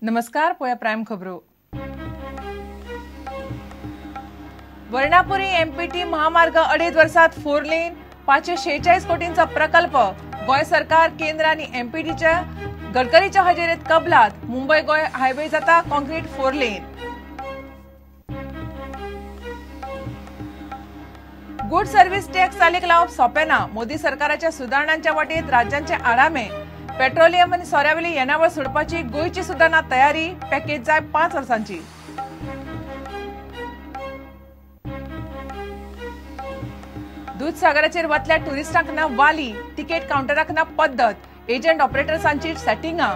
नमस्कार, पोया प्राइम खबरो। वर्णापुरी एमपीटी महामार्ग 2.5 वर्षात 4 लेन 546 कोटींचा प्रकल्प गोय सरकार केंद्र आणि एमपीटीच्या गडकरीच्या हजेरीत कबलात मुंबई गोय हायवे जाता कॉन्क्रीट 4 लेन। गुड सर्व्हिस टॅक्स चालीक लावप सोपे ना। मोदी सरकाराच्या सुधारणांच्या वाटेत राज्यांचे आडामे पेट्रोलियम आणि सोऱ्यावयली येणावळ सोडपाची गोयची सुधारणा तयारी पॅकेज जाय 5 वर्सांची। दूधसागराचेर वतल्या टुरिस्टांक ना वाली तिकेट काउंटराक ना पद्धत एजंट ऑपरेटर्सांची सेटिंगा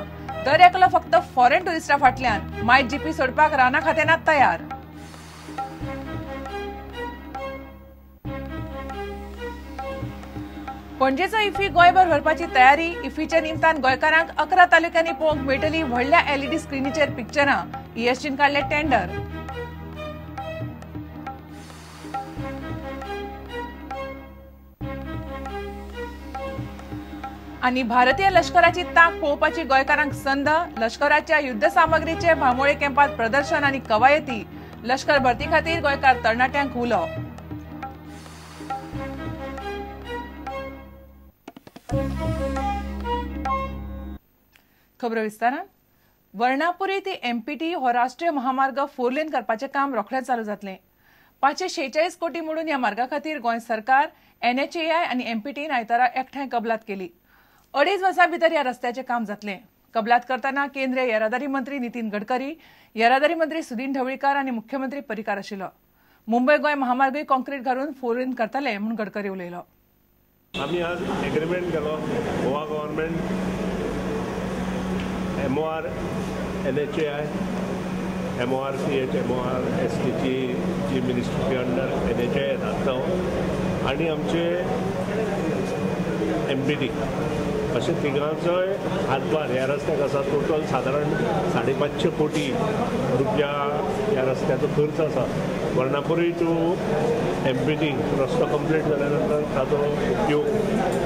दर एकलो फक्त फॉरेन टुरिस्टा फाटल्यान मायट जीपी सोडपाक राना खात्याना तयार। पणजेचो इफ्फी गोंयभर भरपाची तयारी। इफ्फीच्या निमतान गोंयकारांक 11 तालुक्यांनी पळोवंक मेळटली व्हडल्या एलईडी स्क्रीनीचेर पिक्चरां। ईएसटीन काडले टेंडर। आणि भारतीय लष्कराची तांक पळोवपाची गोंयकारांक संद। लष्कराच्या युद्ध सामग्रीचे भामोळे कॅम्पात प्रदर्शन आणि कवायती। लष्कर भरती खातीर गोंयकार तरणाट्यांक उलो। खबर विस्तारान। वर्णापुरी ते एमपीटी हो राष्ट्रीय महामार्ग 4 लेन करपाचे काम रोखडेच चालू जातले। 546 कोटी मोडून ह्या मार्गा खातीर गोंय सरकार एनएचएआय आणि एमपीटीन आयतारा एकठांय कबलात केली। 2.5 वर्सां भितर ह्या रस्त्याचे काम जातले। कबलात करताना केंद्रीय येरादारी मंत्री नितीन गडकरी, येरादारी मंत्री सुदीन ढवळीकर आणि मुख्यमंत्री पर्रीकार आशिल्लो। मुंबई गोंय महामार्गूय कॉन्क्रीट घालून 4 लेन करतले म्हणून गडकरी उलयलो। आम्ही आज एग्रीमेंट केलो Goa government MOR NHAI MORCH MORST जी मिनिस्ट्री अंडर NHAI येता आणि आमचे MPT अशे तिगांचोय हातभार ह्या रस्त्याक आसा। टोटल साधारण 550 कोटी रुपया ह्या रस्त्याचो खर्च आसा। वर्णापुरी टू MPT रस्तो कंप्लीट जाल्या नंतर ताचो उपयोग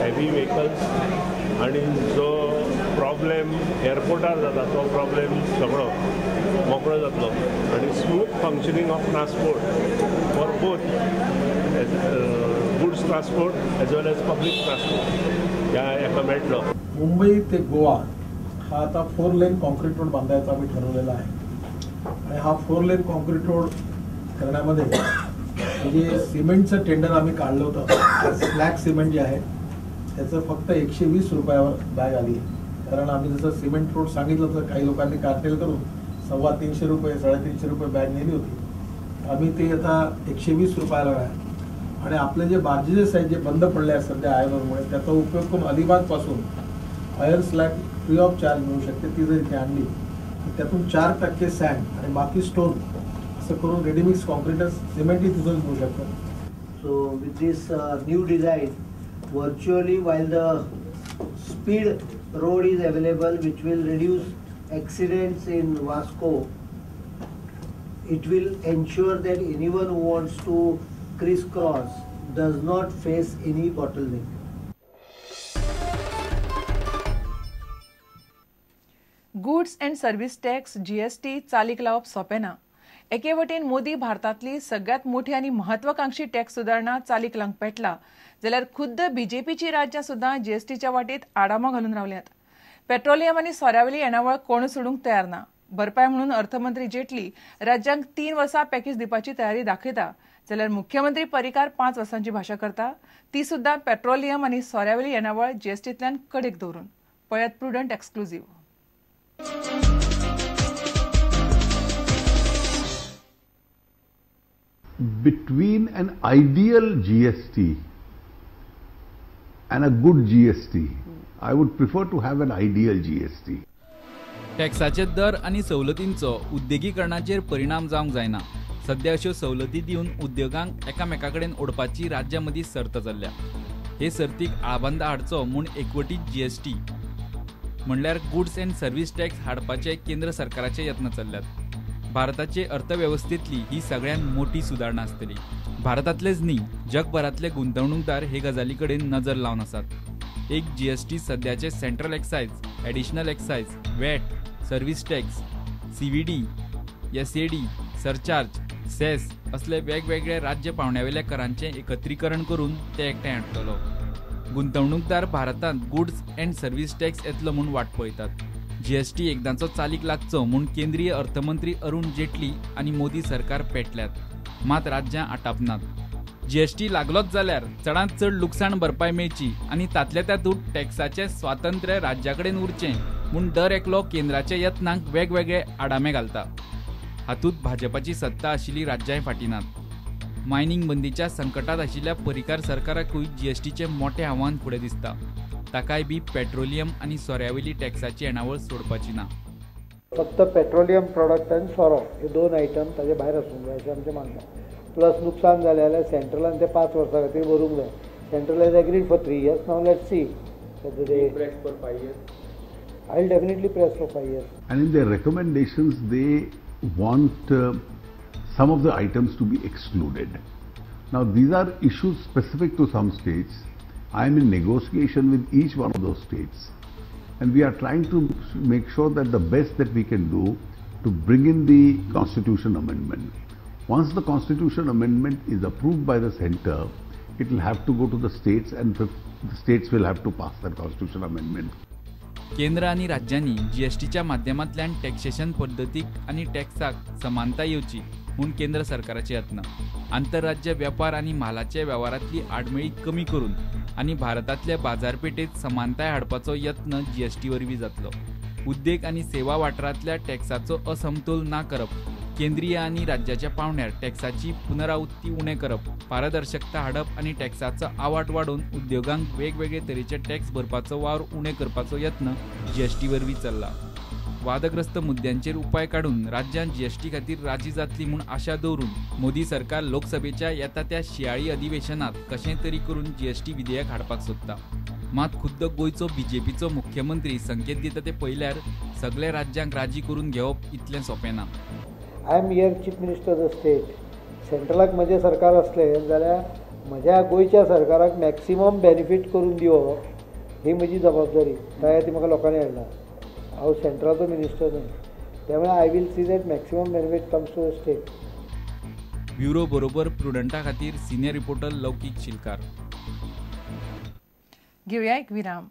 हेवी व्हेकल्स आणि जो प्रॉब्लेम एअरपोर्टार जाता तो प्रॉब्लेम सगळो मोकळो जातलो आणि smooth functioning of transport for both goods transport as well as public transport ह्या एका मेळटलो। मुंबई ते गोवा हा आता 4 लेन कॉन्क्रीट रोड बांधायचा आम्ही ठरवलेला आहे आणि हा 4 लेन कॉन्क्रीट रोड करण्यामध्ये म्हणजे सिमेंटचं टेंडर आम्ही काढलं होतं। स्लॅग सिमेंट जे आहे त्याचं फक्त 120 रुपयावर बॅग आली आहे। कारण आम्ही जसं सिमेंट रोड सांगितलं तर काही लोकांनी कार्टेल करून 350 रुपये 350 रुपये बॅग नेली होती। आम्ही ते आता 120 रुपयाला आहे आणि आपले जे बार्जेस आहेत जे बंद पडले आहेत सध्या आयर्नमुळे त्याचा उपयोग करून अलिबागपासून iron slag free of charge मिळू शकते। ती जर इथे आणली तर त्यातून 4% सँड आणि बाकी स्टोन असं करून रेडीमिक्स कॉन्क्रीटच सिमेंटही तिथूनच मिळू शकतं। So with this new design virtually while the speed road is available which will reduce accidents in Vasco, it will ensure that anyone who wants to crisscross does not face any bottleneck. Goods and service tax GST चालीक लावप सोपे ना। एके वटेन मोदी भारतातली सगळ्यात मोठी आणि महत्वाकांक्षी टॅक्स सुधारणा चालीक लावंक पेटला जाल्यार खुद्द बीजेपीची राज्यां सुद्धा जीएसटीच्या वाटेत आडामो घालून रावल्यात। पेट्रोलियम आणि सोऱ्यावयली येणावळ कोण सोडूंक तयार ना। भरपाय म्हणून अर्थमंत्री जेटली राज्यांक 3 वर्सां पॅकेज दिवपाची तयारी दाखयता जाल्यार मुख्यमंत्री पर्रीकार 5 वर्सांची भाशा करता, ती सुद्धा पेट्रोलियम आणि सोऱ्यावयली येणावळ जीएसटींतल्यान कडेक दवरून। पळयात prudent exclusive. Between an ideal GST and a good GST, I would prefer to have an ideal GST. टॅक्साचे दर आणि सवलतींचो उद्देगीकरणाचेर परिणाम जावंक जायना। सध्या अश्यो सवलती दिवन उद्योगांक एकामेकाकडेन ओडपाची राज्यां मदीं सर्त चल्ल्या। हे सर्तीक आळाबंद हाडचो म्हूण एकवटीत GST म्हणल्यार गुड्स अँड सर्व्हिस टॅक्स हाडपाचे केंद्र सरकाराचे यत्न चल्ल्यात। भारताचे अर्थव्यवस्थेतली ही सगळ्यात मोठी सुधारणा आसतली। भारतातलेच न्ही जगभरातले गुंतवणूकदार हे गजाली कडेन नजर लावन आसात। एक GST सध्याचे central excise, additional excise, vat, service tax CVD, SAD, surcharge, cess असले वेगवेगळे राज्य पावण्यावेल्या करांचे एकत्रीकरण करून ते एकठांय हाडटलो. गुंतवणूकदार भारतांत गुड्स अँड सर्व्हिस टॅक्स येतलो म्हूण वाट पळयतात. GST एकदांचो चालीक लागचो म्हूण केंद्रीय अर्थमंत्री अरुण जेटली आनी मोदी सरकार पेटल्यात. मात राज्यां आटापनात. GST लागलोच जाल्यार चडांत चड लुकसाण भरपाय मेळची आनी तातल्या तातूंत टॅक्साचें स्वातंत्र्य राज्याकडेन उरचें म्हूण दर एकलो केंद्राच्या यत्नांक वेगवेगळे आडामे घालता. हातूंत भाजपाची सत्ता आशिल्ली राज्यां फाटीं नात. मायनिंग बंदीच्या संकटात आशिल्ल्या परिकार सरकाराकूय GSTचें मोठें आव्हान फुडें दिसता. ताकाय बी पेट्रोलियम आनी सोऱ्यावयली टॅक्साची येणावळ सोडपाची ना. फक्त पेट्रोलियम प्रोडक्ट आनी सोरो हे 2 आयटम ताजे भायर आसूंक जाय अशें आमचें मानणें. प्लस नुकसान जालें जाल्यार सेंट्रलान ते 5 वर्सां खातीर भरूंक जाय. Central has agreed for 3 years. Now let's see whether they press for 5 years. I will definitely press for 5 years. And in their recommendations, they want some of the items to be excluded. Now, these are issues specific to some states. I am in negotiation with each one of those states, and we are trying to make sure that the best that we can do to bring in the Constitution Amendment. Once the Constitution Amendment is approved by the centre, it will have to go to the states, and the states will have to pass that Constitution Amendment. केंद्र आनी राज्यांनी GSTच्या माध्यमांतल्यान taxation पद्दतीक आनी टॅक्साक समानताय येवची म्हूण केंद्र सरकाराचे यत्न. आंतरराज्य वेपार आनी म्हालाचे वेव्हारांतली आडमेळी कमी करून आनी भारतांतल्या बाजारपेठेत समानताय हाडपाचो यत्न GST वरवीं जातलो. उद्देग आनी सेवा वाठारांतल्या टॅक्साचो असमतोल ना करप, केंद्रीय आनी राज्याच्या पावण्यार टॅक्साची पुनरावृत्ती उणें करप, पारदर्शकता हाडप आनी टॅक्साचो आवाठ वाडोवन उद्योगांक वेगवेगळे तरेचे टॅक्स भरपाचो वावर उणें करपाचो यत्न GST वरवीं चल्ला. वादग्रस्त मुद्द्यांचेर उपाय काडून राज्यां GST खातीर राजी जातली म्हूण आशा दवरून मोदी सरकार लोकसभेच्या येता त्या शियाळी अधिवेशनात कशें तरी करून GST विधेयक हाडपाक सोदता. मात खुद्द गोंयचो BJPचो मुख्यमंत्री संकेत दिता ते पळयल्यार सगळे राज्यांक राजी करून घेवप इतलें सोंपें ना. I am here chief minister of the state. सेंट्रलाक म्हजें सरकार असलें जाल्यार म्हज्या गोंयच्या सरकाराक मॅक्सिमम बेनिफीट करून दिवप ही म्हजी जबाबदारी. त्या खातीर म्हाका लोकांनी हाडला. हांव सेंट्रलाचो मिनिस्टर न्हय. त्यामुळे I will see that maximum benefit comes to the state. Bureau बरोबर प्रुडंटा खातीर सिनियर रिपोर्टर लौकीक शिलकार. घेऊया एक विराम.